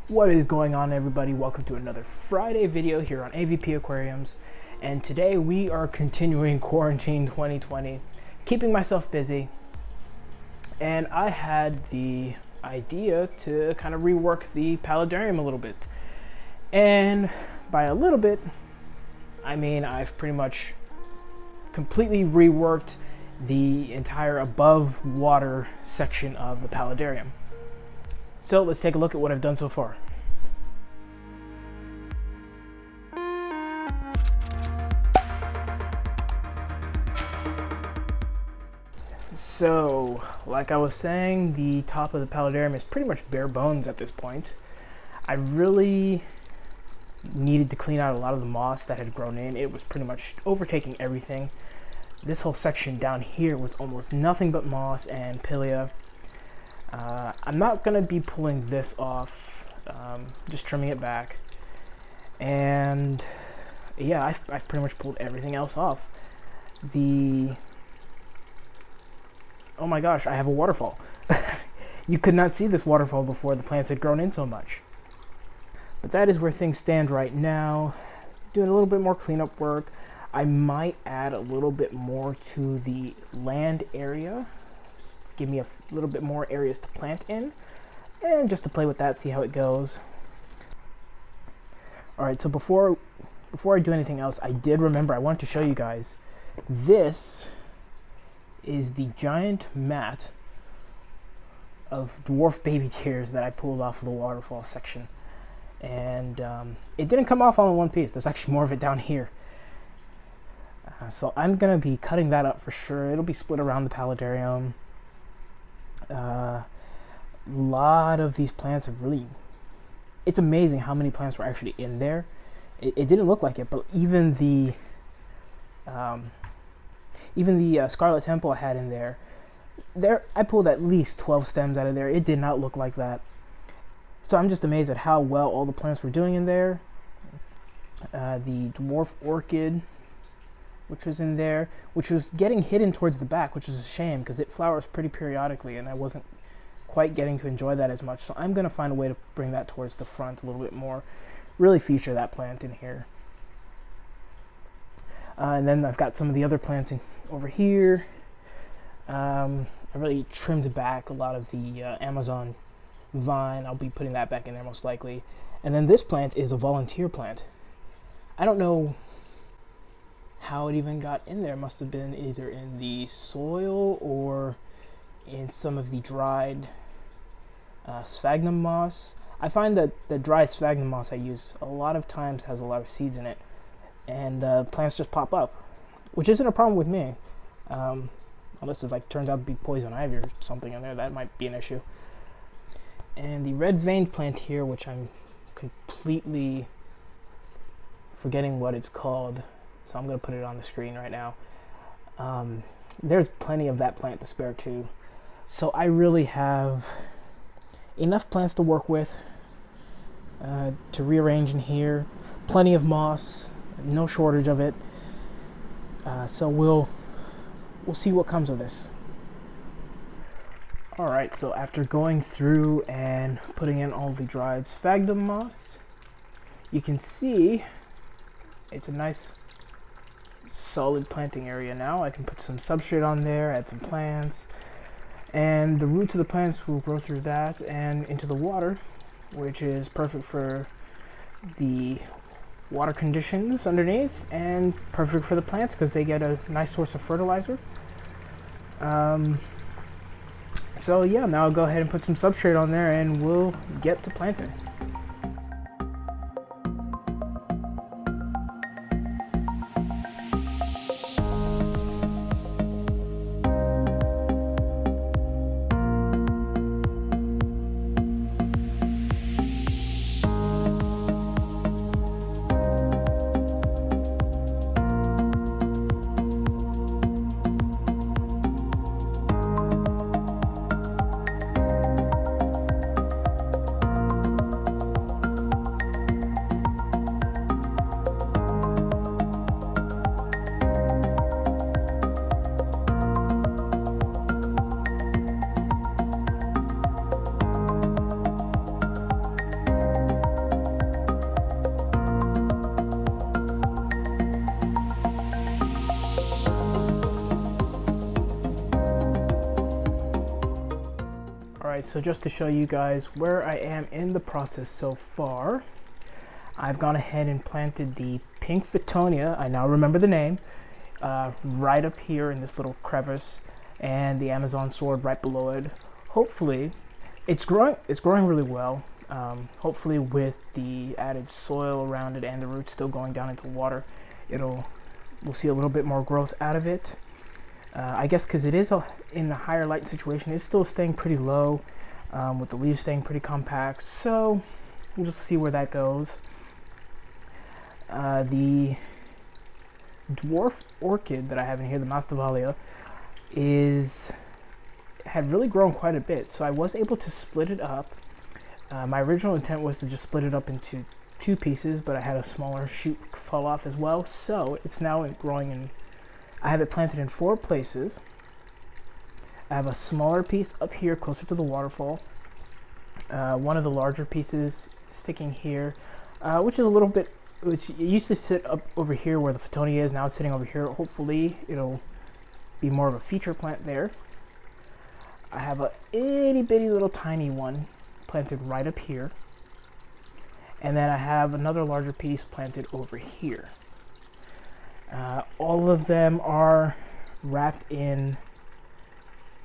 What is going on, everybody? Welcome to another Friday video here on AVP Aquariums, and today we are continuing Quarantine 2020, keeping myself busy, and I had the idea to kind of rework the Paludarium a little bit. And by a little bit, I mean I've pretty much completely reworked the entire above water section of the Paludarium. So let's take a look at what I've done so far. So, like I was saying, the top of the Paludarium is pretty much bare bones at this point. I really needed to clean out a lot of the moss that had grown in. It was pretty much overtaking everything. This whole section down here was almost nothing but moss and pilia. I'm not going to be pulling this off, just trimming it back. And yeah, I've pretty much pulled everything else off. Oh my gosh, I have a waterfall. You could not see this waterfall before the plants had grown in so much. But that is where things stand right now. Doing a little bit more cleanup work. I might add a little bit more to the land area. Just to give me a little bit more areas to plant in. And just to play with that, see how it goes. Alright, so before I do anything else, I did remember I wanted to show you guys. This is the giant mat of dwarf baby tears that I pulled off of the waterfall section. And it didn't come off all in one piece. There's actually more of it down here. So I'm going to be cutting that up for sure. It'll be split around the Paludarium. A lot of these plants have really... It's amazing how many plants were actually in there. It didn't look like it, but even the Scarlet Temple I had in there, I pulled at least 12 stems out of there. It did not look like that. So I'm just amazed at how well all the plants were doing in there. The dwarf orchid, which was in there, which was getting hidden towards the back, which is a shame because it flowers pretty periodically and I wasn't quite getting to enjoy that as much. So I'm going to find a way to bring that towards the front a little bit more, really feature that plant in here. And then I've got some of the other plants over here. I really trimmed back a lot of the Amazon vine. I'll be putting that back in there most likely. And then this plant is a volunteer plant. I don't know how it even got in there. It must have been either in the soil or in some of the dried sphagnum moss. I find that the dry sphagnum moss I use a lot of times has a lot of seeds in it, and plants just pop up, which isn't a problem with me, unless it like turns out to be poison ivy or something in there. That might be an issue. And the red veined plant here, which I'm completely forgetting what it's called, so I'm going to put it on the screen right now. There's plenty of that plant to spare too, so I really have enough plants to work with, to rearrange in here. Plenty of moss, no shortage of it. So we'll see what comes of this. Alright, so after going through and putting in all the dried sphagnum moss, you can see it's a nice solid planting area now. I can put some substrate on there, add some plants, and the roots of the plants will grow through that and into the water, which is perfect for the water conditions underneath and perfect for the plants because they get a nice source of fertilizer. So yeah, now I'll go ahead and put some substrate on there and we'll get to planting. Alright, so just to show you guys where I am in the process so far, I've gone ahead and planted the pink Fittonia, I now remember the name, right up here in this little crevice, and the Amazon sword right below it. Hopefully, it's growing really well. Hopefully with the added soil around it and the roots still going down into the water, we'll see a little bit more growth out of it. I guess because it is in a higher light situation, it's still staying pretty low, with the leaves staying pretty compact, so we'll just see where that goes. The dwarf orchid that I have in here, the Masdevallia, had really grown quite a bit, so I was able to split it up. My original intent was to just split it up into 2 pieces, but I had a smaller shoot fall off as well, so it's now growing in. I have it planted in 4 places. I have a smaller piece up here closer to the waterfall, one of the larger pieces sticking here, which is a little bit, which it used to sit up over here where the Fittonia is. Now it's sitting over here. Hopefully it'll be more of a feature plant there. I have a itty bitty little tiny one planted right up here, and then I have another larger piece planted over here. All of them are wrapped in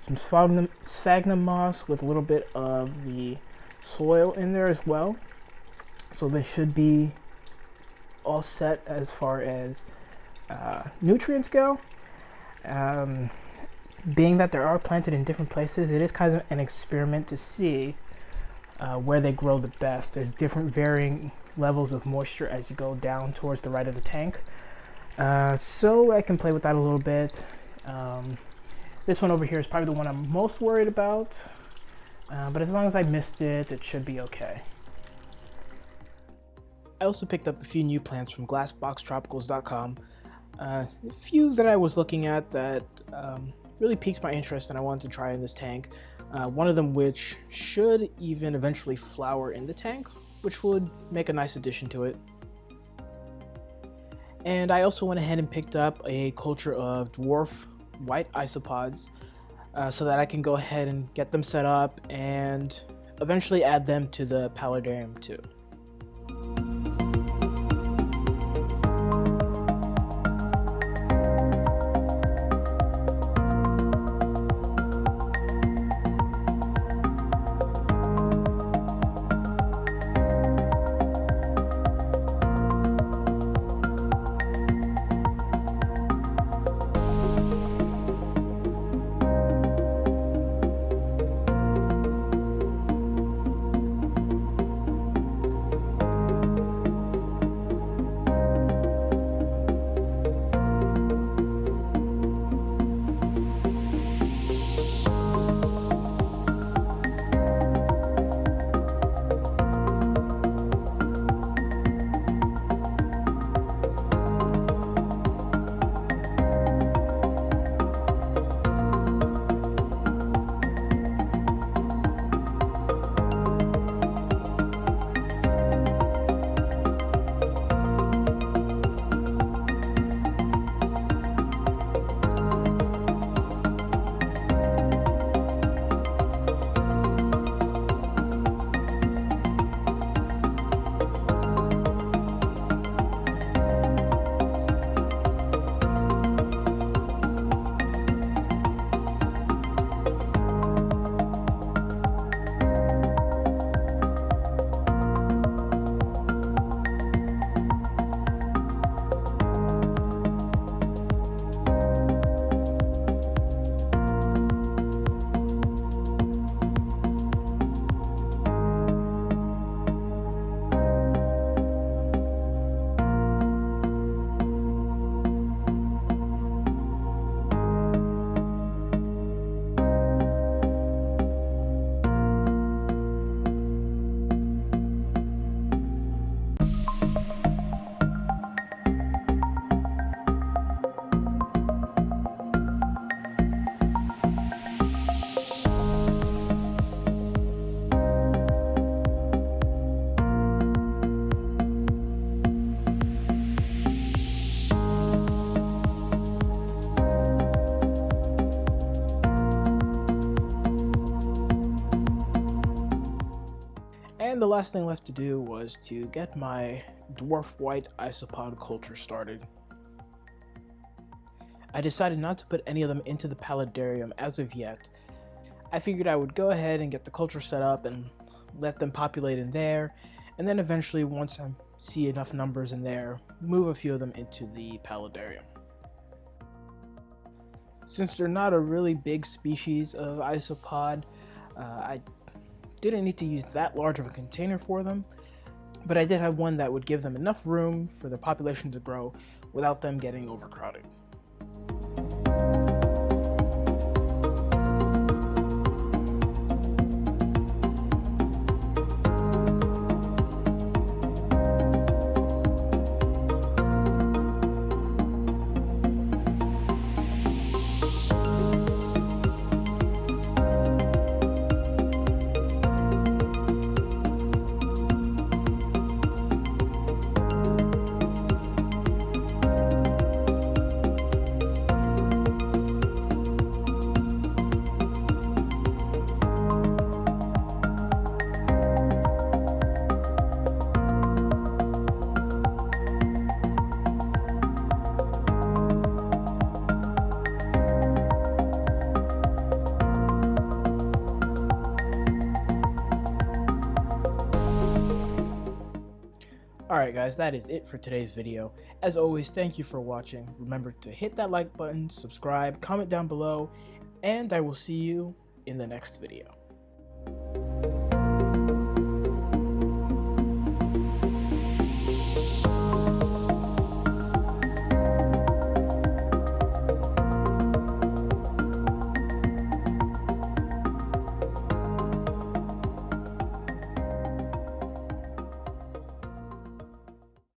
some sphagnum moss with a little bit of the soil in there as well, so they should be all set as far as nutrients go. Being that they are planted in different places, it is kind of an experiment to see where they grow the best. There's different varying levels of moisture as you go down towards the right of the tank. So I can play with that a little bit. This one over here is probably the one I'm most worried about, but as long as I missed it, it should be okay. I also picked up a few new plants from glassboxtropicals.com. A few that I was looking at that really piqued my interest and I wanted to try in this tank. One of them which should even eventually flower in the tank, which would make a nice addition to it. And I also went ahead and picked up a culture of dwarf white isopods, so that I can go ahead and get them set up and eventually add them to the Paludarium too. And the last thing left to do was to get my dwarf white isopod culture started. I decided not to put any of them into the Paludarium as of yet. I figured I would go ahead and get the culture set up and let them populate in there, and then eventually, once I see enough numbers in there, move a few of them into the Paludarium. Since they're not a really big species of isopod, I didn't need to use that large of a container for them, but I did have one that would give them enough room for the population to grow without them getting overcrowded. Alright guys, that is it for today's video. As always, thank you for watching. Remember to hit that like button, subscribe, comment down below, and I will see you in the next video.